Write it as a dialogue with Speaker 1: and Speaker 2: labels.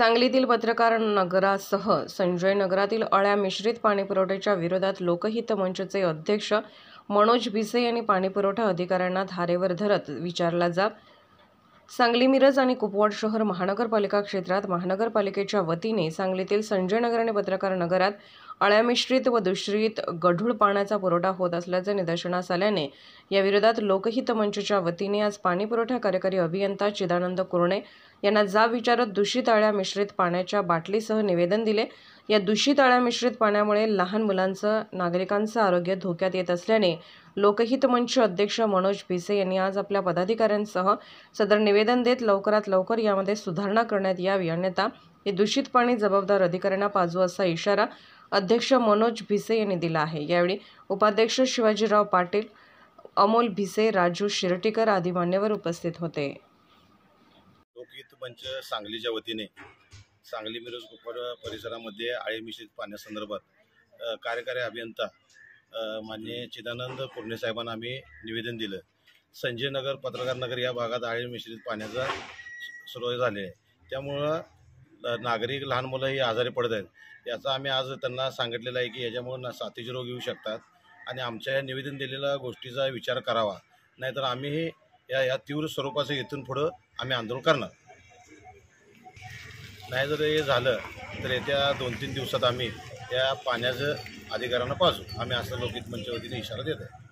Speaker 1: सांगलीतील पत्रकार नगरासह संजय नगरातील अळ्या मिश्रित पाणीपुरवठ्याच्या विरोधात लोकहित मंचचे अध्यक्ष मनोज भिसे यांनी पाणीपुरवठा अधिकाऱ्यांना धारेवर धरत विचारला जाब। सांगली, मिरज आणि कुपवाड शहर महानगरपालिका क्षेत्रात महानगरपालिकेच्या वतीने सांगलीतील संजय नगर आणि पत्रकार नगरात अळ्या मिश्रित व दूषित गढूळ पाण्याचा पुरवठा होत असल्याचे निदर्शनास आल्याने या विरोधात लोकहित मंचच्या वतीने आज पाणीपुरवठा कार्यकारी अभियंता चिदानंद कुरणे यांना जाब विचारत दूषित अळ्या मिश्रित पाण्याच्या बाटलीसह निवेदन दिले। या दूषित अळ्या मिश्रित पाण्यामुळे लहान मुलांचं, नागरिकांचं आरोग्य धोक्यात येत असल्याने लोकहित मंच अध्यक्ष मनोज भिसे यांनी आज आपल्या पदाधिकाऱ्यांसह सदर निवेदन देत लवकरात लवकर यामध्ये सुधारणा करण्यात यावी, अन्यथा हे दूषित पाणी जबाबदार अधिकाऱ्यांना पाजू असा इशारा अध्यक्ष मनोज भिसे यांनी दिला आहे। यावेळी उपाध्यक्ष शिवाजीराव पाटील, अमोल भिसे, राजू शिरटीकर आदी मान्यवर उपस्थित होते।
Speaker 2: लोकहित मंच सांगलीच्या वतीने सांगली, मिरज, कुपवाड परिसरामध्ये अळी मिश्रित पाण्यासंदर्भात कार्यकारी अभियंता माननीय चिदानंद कुरणे साहेबांना आम्ही निवेदन दिलं। संजय नगर, पत्रकार नगर या भागात अळी मिश्रित पाण्याचा सुरू झाले आहे, त्यामुळं नागरिक, लहान मुलंही आजारी पडत आहेत। याचा आम्ही आज त्यांना सांगितलेलं आहे की याच्यामुळे साथीचे रोग येऊ शकतात आणि आमच्या या निवेदन दिलेल्या गोष्टीचा विचार करावा, नाहीतर आम्ही या तीव्र स्वरूपाचं इथून पुढं आम्ही आंदोलन करणार नाही। जर हे झालं तर येत्या 2-3 दिवसात आम्ही या पाण्याचं अधिकाऱ्यांना पाजू, आम्ही असं लोकहित मंचच्या वतीने इशारा देत आहे।